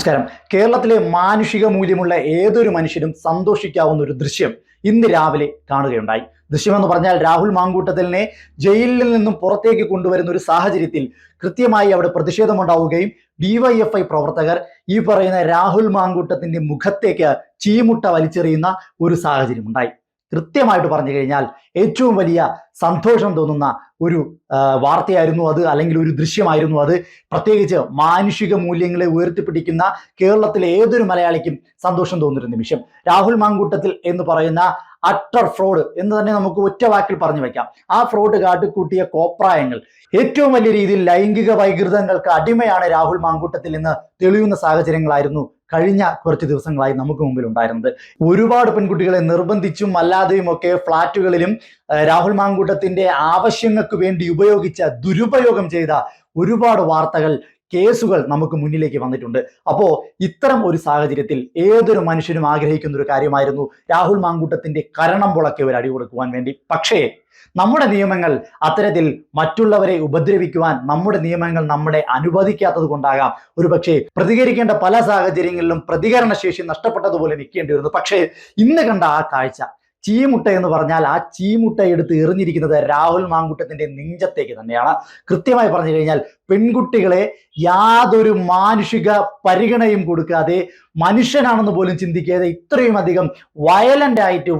നമസ്കാരം. കേരളത്തിലെ മാനുഷിക മൂല്യമുള്ള ഏതൊരു മനുഷ്യരും സന്തോഷിക്കാവുന്ന ഒരു ദൃശ്യം ഇന്ന് രാവിലെ കാണുകയുണ്ടായി. ദൃശ്യമെന്ന് പറഞ്ഞാൽ രാഹുൽ മാങ്കൂട്ടത്തിലിനെ ജയിലിൽ നിന്നും പുറത്തേക്ക് കൊണ്ടുവരുന്ന ഒരു സാഹചര്യത്തിൽ കൃത്യമായി അവിടെ പ്രതിഷേധമുണ്ടാവുകയും ഡിവൈഎഫ്ഐ പ്രവർത്തകർ ഈ പറയുന്ന രാഹുൽ മാങ്കൂട്ടത്തിന്റെ മുഖത്തേക്ക് ചീമുട്ട വലിച്ചെറിയുന്ന ഒരു സാഹചര്യം ഉണ്ടായി. കൃത്യമായിട്ട് പറഞ്ഞു കഴിഞ്ഞാൽ ഏറ്റവും വലിയ സന്തോഷം തോന്നുന്ന ഒരു വാർത്തയായിരുന്നു അത്, അല്ലെങ്കിൽ ഒരു ദൃശ്യമായിരുന്നു അത്. പ്രത്യേകിച്ച് മാനുഷിക മൂല്യങ്ങളെ ഉയർത്തിപ്പിടിക്കുന്ന കേരളത്തിലെ ഏതൊരു മലയാളിക്കും സന്തോഷം തോന്നുന്നൊരു നിമിഷം. രാഹുൽ മാങ്കൂട്ടത്തിൽ എന്ന് പറയുന്ന അട്ടർ ഫ്രോഡ് എന്ന് തന്നെ നമുക്ക് ഒറ്റ വാക്കിൽ പറഞ്ഞു വെക്കാം. ആ ഫ്രോഡ് കാട്ടിക്കൂട്ടിയ കോപ്രായങ്ങൾ, ഏറ്റവും വലിയ രീതിയിൽ ലൈംഗിക വൈകൃതങ്ങൾക്ക് അടിമയാണ് രാഹുൽ മാങ്കൂട്ടത്തിൽ എന്ന് തെളിയുന്ന സാഹചര്യങ്ങളായിരുന്നു കഴിഞ്ഞ കുറച്ച് ദിവസങ്ങളായി നമുക്ക് മുമ്പിൽ ഉണ്ടായിരുന്നത്. ഒരുപാട് പെൺകുട്ടികളെ നിർബന്ധിച്ചും അല്ലാതെയും ഒക്കെ ഫ്ളാറ്റുകളിലും രാഹുൽ മാങ്കൂട്ടത്തിന്റെ ആവശ്യങ്ങൾക്ക് വേണ്ടി ദുരുപയോഗം ചെയ്ത ഒരുപാട് വാർത്തകൾ, കേസുകൾ നമുക്ക് മുന്നിലേക്ക് വന്നിട്ടുണ്ട്. അപ്പോൾ ഇത്തരം ഒരു സാഹചര്യത്തിൽ ഏതൊരു മനുഷ്യനും ആഗ്രഹിക്കുന്ന ഒരു കാര്യമായിരുന്നു രാഹുൽ മാങ്കൂട്ടത്തിന്റെ കരണം പുളക്കെ ഒരു അടി കൊടുക്കുവാൻ വേണ്ടി. പക്ഷേ നമ്മുടെ നിയമങ്ങൾ അത്തരത്തിൽ മറ്റുള്ളവരെ ഉപദ്രവിക്കുവാൻ നമ്മുടെ നിയമങ്ങൾ നമ്മളെ അനുവദിക്കാത്തത് കൊണ്ടാകാം ഒരുപക്ഷെ പ്രതികരിക്കേണ്ട പല സാഹചര്യങ്ങളിലും പ്രതികരണശേഷി നഷ്ടപ്പെട്ടതുപോലെ നിൽക്കേണ്ടി വരുന്നു. പക്ഷേ ഇന്ന് കണ്ട ആ കാഴ്ച, ചീമുട്ട എന്ന് പറഞ്ഞാൽ ആ ചീമുട്ട എടുത്ത് എറിഞ്ഞിരിക്കുന്നത് രാഹുൽ മാങ്കൂട്ടത്തിന്റെ നെഞ്ചത്തേക്ക് തന്നെയാണ്. കൃത്യമായി പറഞ്ഞു കഴിഞ്ഞാൽ പെൺകുട്ടികളെ യാതൊരു മാനുഷിക പരിഗണയും കൊടുക്കാതെ, മനുഷ്യനാണെന്ന് പോലും ചിന്തിക്കാതെ ഇത്രയും അധികം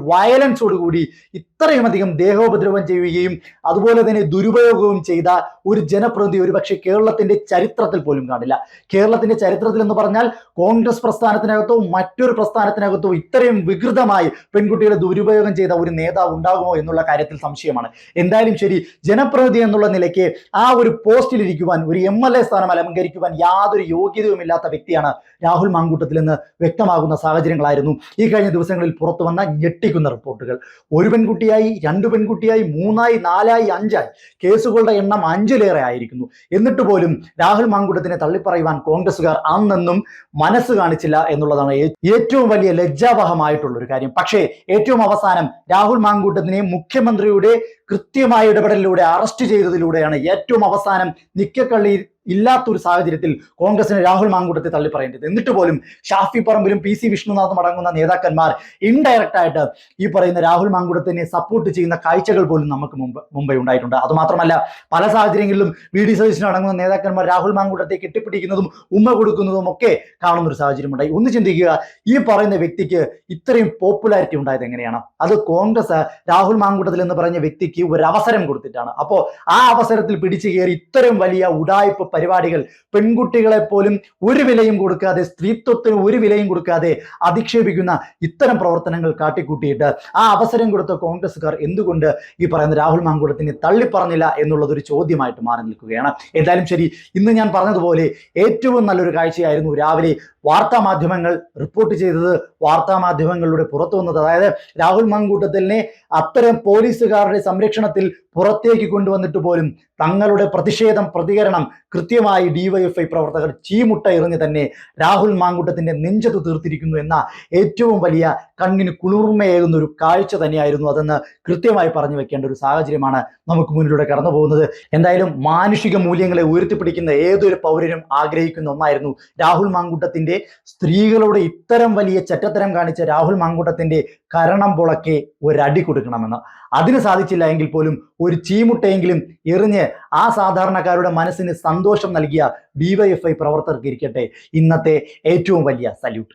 വയലൻസോടുകൂടി ഇത്രയും അധികം ദേഹോപദ്രവം ചെയ്യുകയും അതുപോലെ തന്നെ ദുരുപയോഗവും ചെയ്ത ഒരു ജനപ്രതിനിധി ഒരുപക്ഷെ കേരളത്തിന്റെ ചരിത്രത്തിൽ പോലും കാണില്ല. കേരളത്തിന്റെ ചരിത്രത്തിൽ എന്ന് പറഞ്ഞാൽ കോൺഗ്രസ് പ്രസ്ഥാനത്തിനകത്തോ മറ്റൊരു പ്രസ്ഥാനത്തിനകത്തോ ഇത്രയും വികൃതമായി പെൺകുട്ടികളെ ദുരുപയോഗം ചെയ്ത ഒരു നേതാവ് ഉണ്ടാകുമോ എന്നുള്ള കാര്യത്തിൽ സംശയമാണ്. എന്തായാലും ശരി, ജനപ്രതിനിധി എന്നുള്ള നിലയ്ക്ക് ആ ഒരു പോസ്റ്റിൽ ഇരിക്കുവാൻ, ഒരു MLA സ്ഥാനം അലങ്കരിക്കുവാൻ യാതൊരു യോഗ്യതയുമില്ലാത്ത വ്യക്തിയാണ് രാഹുൽ മാങ്കൂട്ടത്തിൽ എന്ന് വ്യക്തമാകുന്ന സാഹചര്യങ്ങളായിരുന്നു ഈ കഴിഞ്ഞ ദിവസങ്ങളിൽ പുറത്തു വന്ന ഞെട്ടിക്കുന്ന റിപ്പോർട്ടുകൾ. ഒരു പെൺകുട്ടിയായി, 2 പെൺകുട്ടിയായി, 3ആയി, 4ആയി, 5ആയി, കേസുകളുടെ എണ്ണം 5-ലേറെ ആയിരിക്കുന്നു. എന്നിട്ട് പോലും രാഹുൽ മാങ്കൂട്ടത്തിനെ തള്ളിപ്പറയുവാൻ കോൺഗ്രസുകാർ അന്നെന്നും മനസ്സ് കാണിച്ചില്ല എന്നുള്ളതാണ് ഏറ്റവും വലിയ ലജ്ജാവഹമായിട്ടുള്ള ഒരു കാര്യം. പക്ഷേ ഏറ്റവും അവസാനം രാഹുൽ മാങ്കൂട്ടത്തിനെ മുഖ്യമന്ത്രിയുടെ കൃത്യമായ ഇടപെടലിലൂടെ അറസ്റ്റ് ചെയ്തതിലൂടെയാണ് ഏറ്റവും അവസാനം നിക്കക്കള്ളി ഇല്ലാത്തൊരു സാഹചര്യത്തിൽ കോൺഗ്രസിന് രാഹുൽ മാങ്കൂട്ടത്തെ തള്ളിപ്പറയേണ്ടത്. എന്നിട്ട് പോലും ഷാഫി പറമ്പിലും PC വിഷ്ണുനാഥും അടങ്ങുന്ന നേതാക്കന്മാർ ഇൻഡയറക്റ്റ് ആയിട്ട് ഈ പറയുന്ന രാഹുൽ മാങ്കൂട്ടത്തിനെ സപ്പോർട്ട് ചെയ്യുന്ന കാഴ്ചകൾ പോലും നമുക്ക് മുമ്പേ ഉണ്ടായിട്ടുണ്ട്. അതുമാത്രമല്ല, പല സാഹചര്യങ്ങളിലും VD സതീശൻ അടങ്ങുന്ന നേതാക്കന്മാർ രാഹുൽ മാങ്കൂട്ടത്തെ കെട്ടിപ്പിടിക്കുന്നതും ഉമ്മ കൊടുക്കുന്നതും ഒക്കെ കാണുന്ന ഒരു സാഹചര്യം ഉണ്ടായി. ഒന്ന് ചിന്തിക്കുക, ഈ പറയുന്ന വ്യക്തിക്ക് ഇത്രയും പോപ്പുലാരിറ്റി ഉണ്ടായത് എങ്ങനെയാണ്? അത് കോൺഗ്രസ് രാഹുൽ മാങ്കൂട്ടത്തിൽ എന്ന് പറഞ്ഞ വ്യക്തിക്ക് ഒരു അവസരം കൊടുത്തിട്ടാണ്. അപ്പോൾ ആ അവസരത്തിൽ പിടിച്ചു കയറി ഇത്രയും വലിയ ഉഡായിപ്പ് പരിപാടികൾ, പെൺകുട്ടികളെ പോലും ഒരു വിലയും കൊടുക്കാതെ, സ്ത്രീത്വത്തിന് ഒരു വിലയും കൊടുക്കാതെ അധിക്ഷേപിക്കുന്ന ഇത്തരം പ്രവർത്തനങ്ങൾ കാട്ടിക്കൂട്ടിയിട്ട് ആ അവസരം കൊടുത്ത കോൺഗ്രസ്സുകാർ എന്തുകൊണ്ട് ഈ പറയുന്ന രാഹുൽ മാങ്കൂട്ടത്തിനെ തള്ളിപ്പറഞ്ഞില്ല എന്നുള്ളതൊരു ചോദ്യമായിട്ട് മാറി നിൽക്കുകയാണ്. എന്തായാലും ശരി, ഇന്ന് ഞാൻ പറഞ്ഞതുപോലെ ഏറ്റവും നല്ലൊരു കാഴ്ചയായിരുന്നു രാവിലെ വാർത്താ മാധ്യമങ്ങൾ റിപ്പോർട്ട് ചെയ്തത്, വാർത്താ മാധ്യമങ്ങളിലൂടെ പുറത്തു വന്നത്. അതായത് രാഹുൽ മാങ്കൂട്ടത്തിലിനെ അത്തരം പോലീസുകാരുടെ സംരക്ഷണത്തിൽ പുറത്തേക്ക് കൊണ്ടുവന്നിട്ട് പോലും തങ്ങളുടെ പ്രതികരണം കൃത്യമായി ഡിവൈഎഫ്ഐ പ്രവർത്തകർ ചീമുട്ട എറിഞ്ഞ് തന്നെ രാഹുൽ മാങ്കൂട്ടത്തിന്റെ നെഞ്ചത്ത് തീർത്തിരിക്കുന്നു എന്ന ഏറ്റവും വലിയ കണ്ണിന് കുളിർമയേകുന്ന ഒരു കാഴ്ച തന്നെയായിരുന്നു അതെന്ന് കൃത്യമായി പറഞ്ഞു വെക്കേണ്ട ഒരു സാഹചര്യമാണ് നമുക്ക് മുന്നിലൂടെ കടന്നു പോകുന്നത്. എന്തായാലും മാനുഷിക മൂല്യങ്ങളെ ഉയർത്തിപ്പിടിക്കുന്ന ഏതൊരു പൗരനും ആഗ്രഹിക്കുന്ന ഒന്നായിരുന്നു രാഹുൽ മാങ്കൂട്ടത്തിന്റെ സ്ത്രീകളോട് ഇത്തരം വലിയ ചെറ്റത്തരം കാണിച്ച രാഹുൽ മാങ്കൂട്ടത്തിന്റെ കരണം പുളക്കെ ഒരടി കൊടുക്കണമെന്ന്. അതിന് സാധിച്ചില്ല എങ്കിൽ പോലും ഒരു ചീമുട്ടയെങ്കിലും എറിഞ്ഞ് ആ സാധാരണക്കാരുടെ മനസ്സിന് സന്തോഷം നൽകിയ ഡിവൈഎഫ്ഐ പ്രവർത്തകർക്ക് ഇരിക്കട്ടെ ഇന്നത്തെ ഏറ്റവും വലിയ സല്യൂട്ട്.